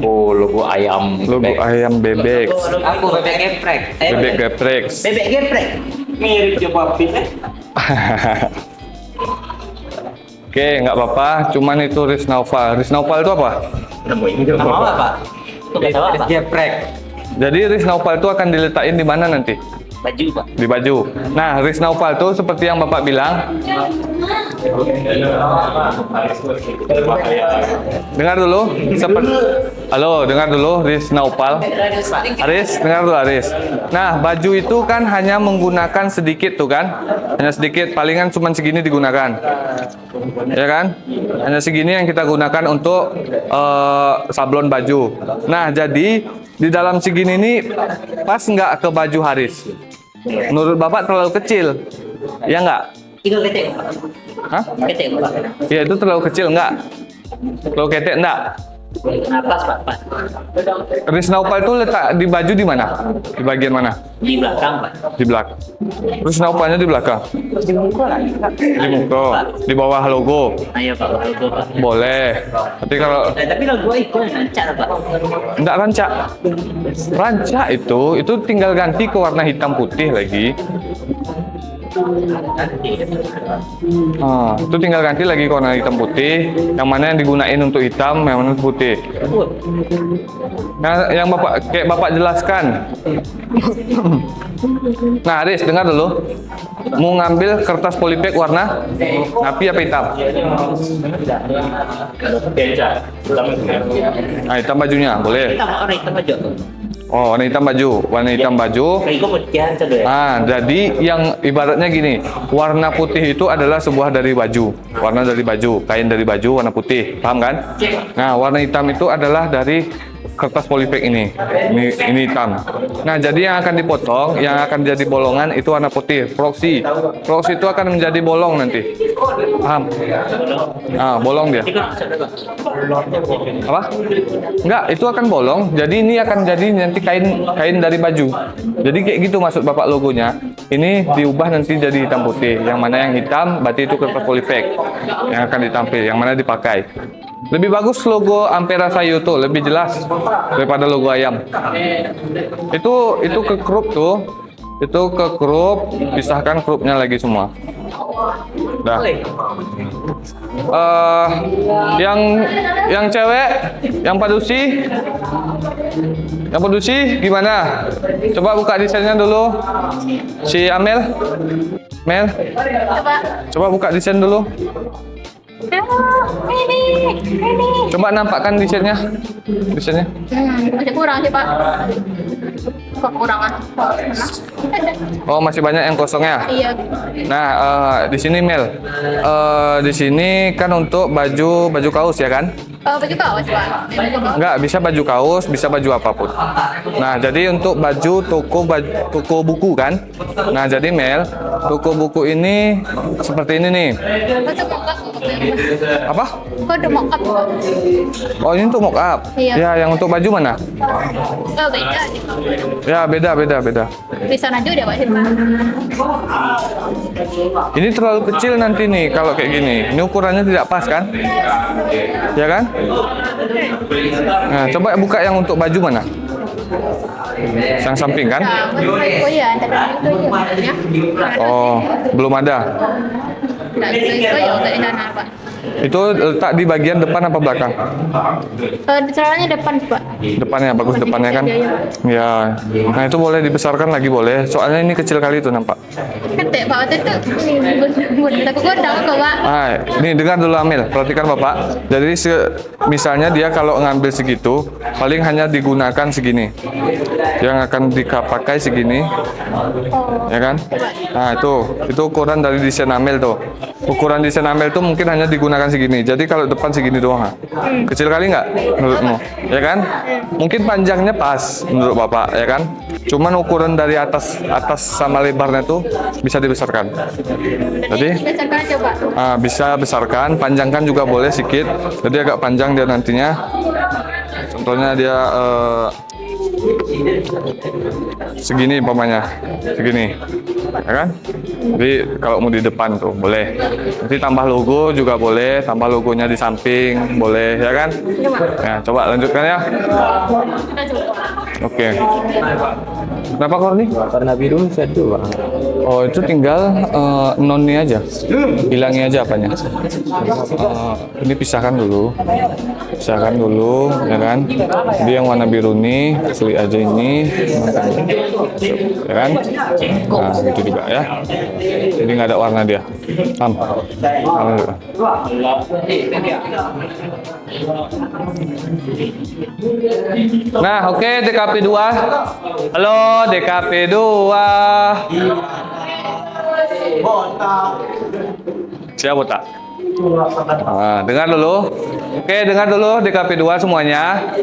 Oh, logo ayam. Logo ayam bebek. Aku bebek geprek. Bebek geprek. Bebek geprek. Mirip coba pis Oke, nggak apa-apa. Cuman itu Risnaufal. Risnaufal itu apa? Nama apa, Pak? Itu nggak tahu apa? Geprek. Jadi Risnaufal itu akan diletakin di mana nanti? Baju, Pak. Di baju. Nah, Risnaufal itu seperti yang Bapak bilang. Dengar dulu. Halo, dengar dulu Risnaufal. Aris, dengar dulu Aris. Nah, baju itu kan hanya menggunakan sedikit tuh kan? Hanya sedikit, palingan cuma segini digunakan. Ya kan? Hanya segini yang kita gunakan untuk sablon baju. Nah, jadi di dalam segini ini pas nggak ke baju Haris? Menurut Bapak terlalu kecil, ya nggak? Itu ketek, Pak. Hah? Ketek, Pak. Ya itu terlalu kecil nggak? Terlalu ketek nggak? Nah, pas, Pak, pas. Risnaufal itu letak di baju di mana? Di bagian mana? Di belakang, Pak. Di belakang. Risnaufalnya di belakang? Di muka. Di bawah logo. Ayo, Pak, logo, Pak. Boleh. Tapi kalau Tapi logo ikon rancak, Pak. nggak rancak, rancak itu tinggal ganti ke warna hitam putih lagi. Itu tinggal ganti lagi ke warna hitam putih. Yang mana yang digunain untuk hitam, yang mana untuk putih. Nah, yang kayak Bapak jelaskan. Nah, Aris, dengar dulu. Mau ngambil kertas polybag warna napi apa hitam? Beca. Nah, hitam bajunya, boleh. Kita mau orang hitam aja. Oh, warna hitam baju, warna hitam baju. Kayak gue putihan saja. Nah, jadi yang ibaratnya gini, warna putih itu adalah sebuah dari baju, warna dari baju, kain dari baju, warna putih, paham kan? Nah, warna hitam itu adalah dari kertas polypack ini hitam. Nah, jadi yang akan dipotong, yang akan jadi bolongan itu warna putih, proxy. Proxy itu akan menjadi bolong nanti. Paham? Ah, bolong dia. Apa? Enggak, itu akan bolong. Jadi ini akan jadi nanti kain dari baju. Jadi kayak gitu maksud Bapak logonya. Ini diubah nanti jadi hitam putih. Yang mana yang hitam berarti itu kertas polypack yang akan ditampil, yang mana dipakai. Lebih bagus logo Ampera Sayu tuh, lebih jelas daripada logo ayam. Itu ke crop tuh. Itu ke crop, pisahkan cropnya lagi semua. Dah. Yang cewek, yang padusi gimana? Coba buka desainnya dulu. Si Amel, Mel, coba buka desain dulu. Ini. Coba nampakkan desainnya. Masih kurang sih Pak. Kekurangan. Oh, masih banyak yang kosongnya. Iya. Nah, di sini Mel, di sini kan untuk baju kaos ya kan? Baju kaos Pak. Enggak, bisa baju kaos, bisa baju apapun. Nah, jadi untuk baju toko buku kan? Nah, jadi Mel, toko buku ini seperti ini nih. Itu mock-up. Apa? Kok ada mock-up Pak? Oh, ini untuk mock up. Iya. Ya, yang untuk baju mana? Oh, beda. Ya, beda. Di sana juga Pak. Ini terlalu kecil nanti nih kalau kayak gini. Ini ukurannya tidak pas kan? Ya kan? Nah, coba buka yang untuk baju mana? Yang samping kan? Oh iya, antara itu ya. Oh, belum ada. Nah, itu ya udah di sana Pak. Itu letak di bagian depan apa belakang? Celananya depan Pak. Depannya, bagus depannya kan? Ya. Nah, itu boleh dibesarkan lagi boleh. Soalnya ini kecil kali itu nampak. Ketek Pak, waktu itu aku gondang kok Pak. Nah, ini dengar dulu Amil, perhatikan Bapak. Jadi misalnya dia kalau ngambil segitu, paling hanya digunakan segini. Yang akan dipakai segini. Ya kan? Nah, itu ukuran dari desain Amil tuh. Ukuran desain Amil tuh mungkin hanya digunakan segini. Jadi kalau depan segini doang. Kecil kali nggak menurutmu? Ya kan? Mungkin panjangnya pas menurut Bapak, ya kan? Cuman ukuran dari atas sama lebarnya tuh bisa dibesarkan. Jadi Besarkan aja Pak. bisa besarkan, panjangkan juga boleh sedikit. Jadi agak panjang dia nantinya. Contohnya dia segini umpamanya, segini, ya kan? Jadi kalau mau di depan tuh boleh. Nanti tambah logo juga boleh, tambah logonya di samping boleh, ya kan? Ya, coba lanjutkan ya. Oke. Kenapa Korni? Warna biru satu Bang. Oh, itu tinggal nonnya aja, hilangi aja apanya. Ini pisahkan dulu, ya kan? Jadi yang warna biru nih, klik aja ini, ya kan? Nah, gitu juga ya. Jadi nggak ada warna dia. Nah, oke, DKP 2. Halo, DKP 2. Siap botak? Dengar dulu. Oke, dengar dulu DKP 2 semuanya.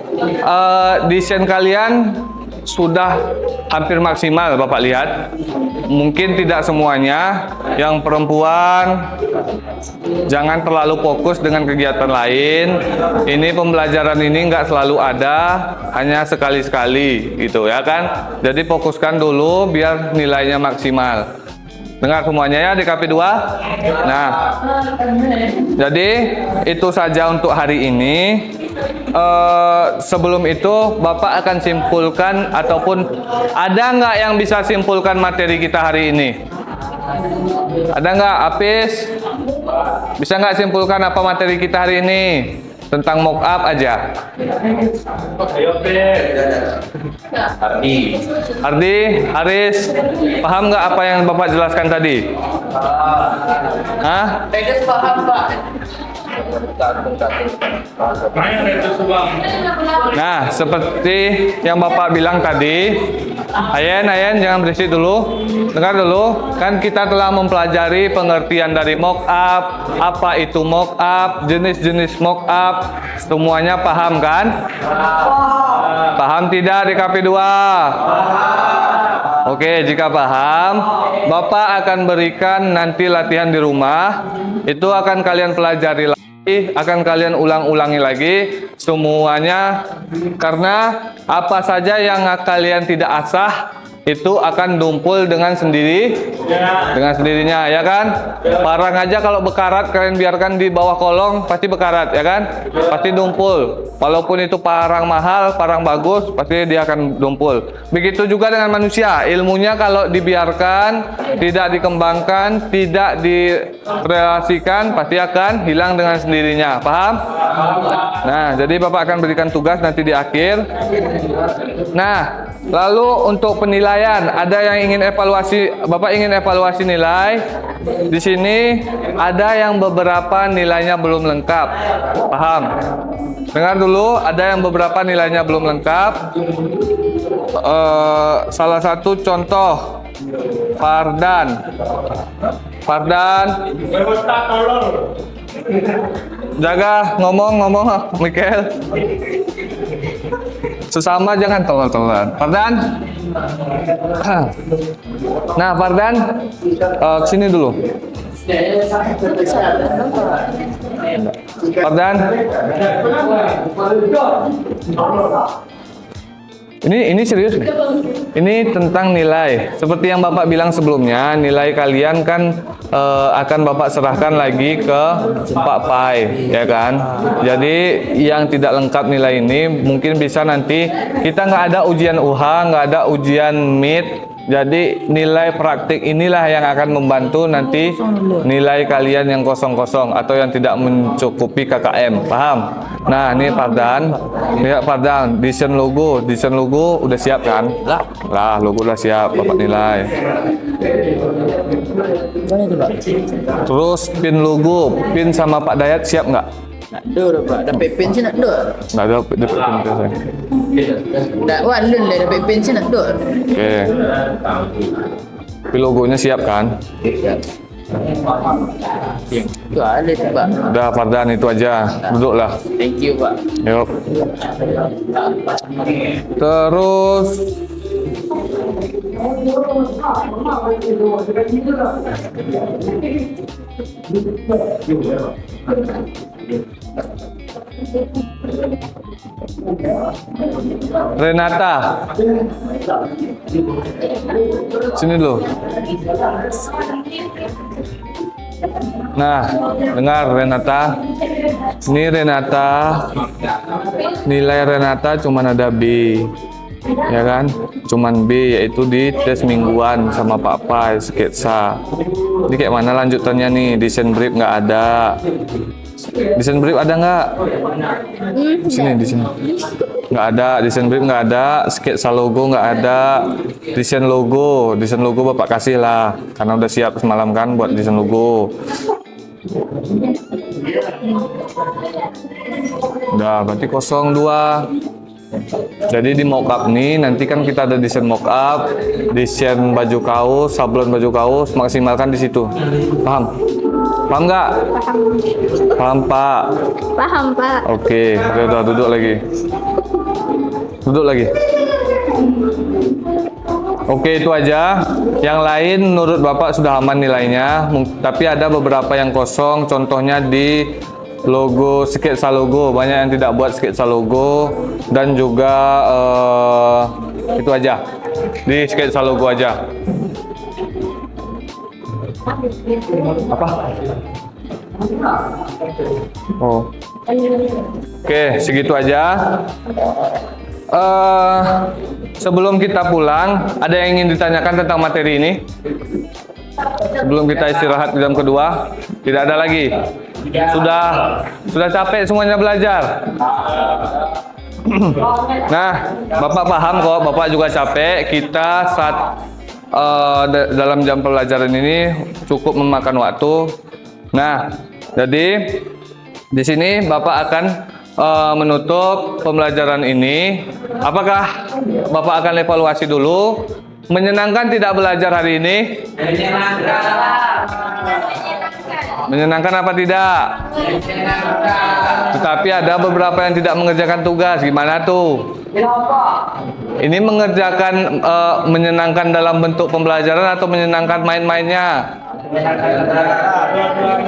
Desain kalian sudah hampir maksimal Bapak lihat. Mungkin tidak semuanya. Yang perempuan jangan terlalu fokus dengan kegiatan lain. Ini pembelajaran ini nggak selalu ada, hanya sekali-sekali gitu ya kan. Jadi fokuskan dulu biar nilainya maksimal. Dengar semuanya ya DKP 2. Nah, jadi itu saja untuk hari ini. Sebelum itu Bapak akan simpulkan ataupun ada nggak yang bisa simpulkan materi kita hari ini? Ada nggak, Apis? Bisa nggak simpulkan apa materi kita hari ini? Tentang mock up aja. Ardi, Haris, paham nggak apa yang Bapak jelaskan tadi? Hah? Tegas paham Pak. Nah, seperti yang Bapak bilang tadi, Ayen, jangan berisik dulu. Dengar dulu, kan kita telah mempelajari pengertian dari mock up, apa itu mock up, jenis-jenis mock up, semuanya paham kan? Paham tidak di KP2? Oke, jika paham, Bapak akan berikan nanti latihan di rumah. Itu akan kalian pelajari lagi, akan kalian ulang-ulangi lagi semuanya. Karena apa saja yang kalian tidak asah itu akan dumpul dengan sendirinya, ya kan? Parang aja kalau bekarat kalian biarkan di bawah kolong pasti bekarat, ya kan? Pasti dumpul. Walaupun itu parang mahal, parang bagus, pasti dia akan dumpul. Begitu juga dengan manusia, ilmunya kalau dibiarkan, tidak dikembangkan, tidak direlasikan, pasti akan hilang dengan sendirinya. Paham? Nah, jadi Bapak akan berikan tugas nanti di akhir. Nah, lalu untuk penilaian, ada yang ingin evaluasi, Bapak ingin evaluasi nilai. Di sini ada yang beberapa nilainya belum lengkap. Paham? Dengar dulu, ada yang beberapa nilainya belum lengkap. Salah satu contoh, Fardan. Jaga ngomong, Michael. Sesama jangan tolol-tololan. Fardan. Nah, Fardan, kesini dulu. Fardan. Ini serius nih. Ini tentang nilai. Seperti yang Bapak bilang sebelumnya, nilai kalian kan akan Bapak serahkan lagi ke Pak Pai, ya kan? Jadi yang tidak lengkap nilai ini mungkin bisa nanti kita nggak ada ujian UH, nggak ada ujian MIT. Jadi nilai praktik inilah yang akan membantu nanti nilai kalian yang kosong-kosong atau yang tidak mencukupi KKM. Paham? Nah, ini Fardan. Lihat Fardan, desain logo udah siap kan? Lah, logo udah siap, Bapak nilai. Terus pin logo, pin sama Pak Dayat siap nggak? Ada dah Pak, dapat pen je nak ada. Nggak ada pin saya. Dah walun dah dapat pen je nak ada. Oke. Pin logonya siap kan? Tu ada tu Pak. Udah Fardan, itu aja. Duduklah. Thank you Pak. Yuk. Terus Renata, sini dulu. Nah, dengar Renata. Ini Renata. Nilai Renata cuma ada B. Ya kan? Cuman B, yaitu di tes mingguan sama Pak Pai, sketsa. Ini kayak mana lanjutannya nih? Desain brief nggak ada. Desain brief ada nggak? Di sini. Nggak ada. Desain brief nggak ada. Sketsa logo nggak ada. Desain logo Bapak kasih lah, karena udah siap semalam kan buat desain logo. Udah, berarti 02. Jadi di mockup nih nanti kan kita ada desain mockup, desain baju kaos, sablon baju kaos, maksimalkan di situ. Paham? Paham nggak? Paham Pak? Paham Pak. Oke, udah duduk lagi. Oke, itu aja. Yang lain menurut Bapak sudah aman nilainya, tapi ada beberapa yang kosong. Contohnya di logo, sketsa logo, banyak yang tidak buat sketsa logo, dan juga itu aja di sketsa logo aja. Apa? Oh, oke, segitu aja. Sebelum kita pulang, ada yang ingin ditanyakan tentang materi ini? Sebelum kita istirahat di jam kedua, tidak ada lagi. Sudah capek semuanya belajar. Nah, Bapak paham kok, Bapak juga capek. Kita dalam jam pelajaran ini cukup memakan waktu. Nah, jadi Di sini Bapak akan menutup pembelajaran ini. Apakah Bapak akan evaluasi dulu? Menyenangkan tidak belajar hari ini? Menyenangkan apa tidak? Tetapi ada beberapa yang tidak mengerjakan tugas. Gimana tuh? Ini mengerjakan menyenangkan dalam bentuk pembelajaran atau menyenangkan main-mainnya?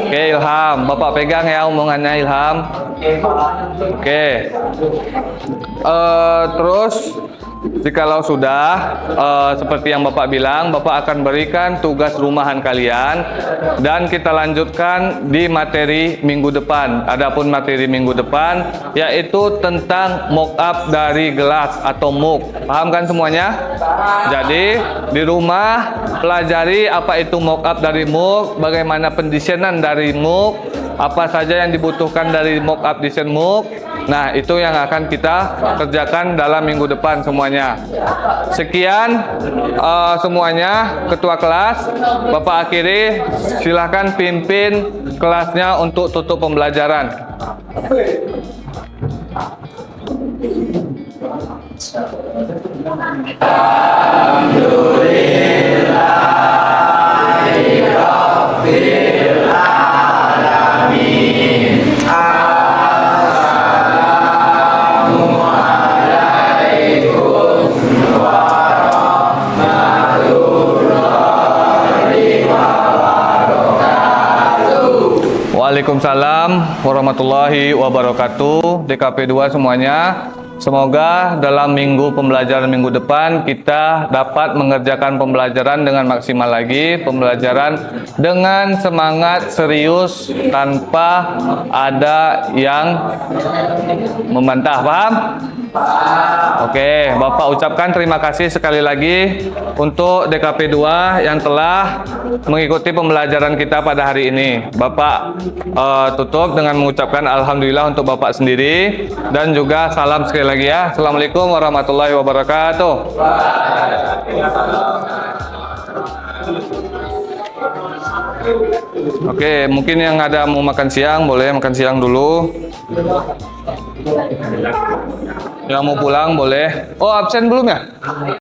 Oke, Ilham, Bapak pegang ya omongannya, Ilham. Oke. Terus jikalau sudah seperti yang Bapak bilang, Bapak akan berikan tugas rumahan kalian dan kita lanjutkan di materi minggu depan. Adapun materi minggu depan yaitu tentang mock up dari gelas atau mug. Paham kan semuanya? Jadi di rumah pelajari apa itu mock up dari mug, bagaimana pendesainer dari mug, apa saja yang dibutuhkan dari mock up desain mug. Nah, itu yang akan kita kerjakan dalam minggu depan semuanya. Sekian semuanya, Ketua kelas, Bapak akhiri, silahkan pimpin kelasnya untuk tutup pembelajaran. Waalaikumsalam warahmatullahi wabarakatuh. DKP 2 semuanya, semoga dalam minggu pembelajaran minggu depan kita dapat mengerjakan pembelajaran dengan maksimal lagi, pembelajaran dengan semangat serius tanpa ada yang membantah. Paham? Oke, Bapak ucapkan terima kasih sekali lagi untuk DKP 2 yang telah mengikuti pembelajaran kita pada hari ini. Bapak tutup dengan mengucapkan alhamdulillah untuk Bapak sendiri dan juga salam sekali lagi ya. Assalamualaikum warahmatullahi wabarakatuh. Oke, mungkin yang ada mau makan siang boleh makan siang dulu. Yang mau pulang boleh. Oh, absen belum ya?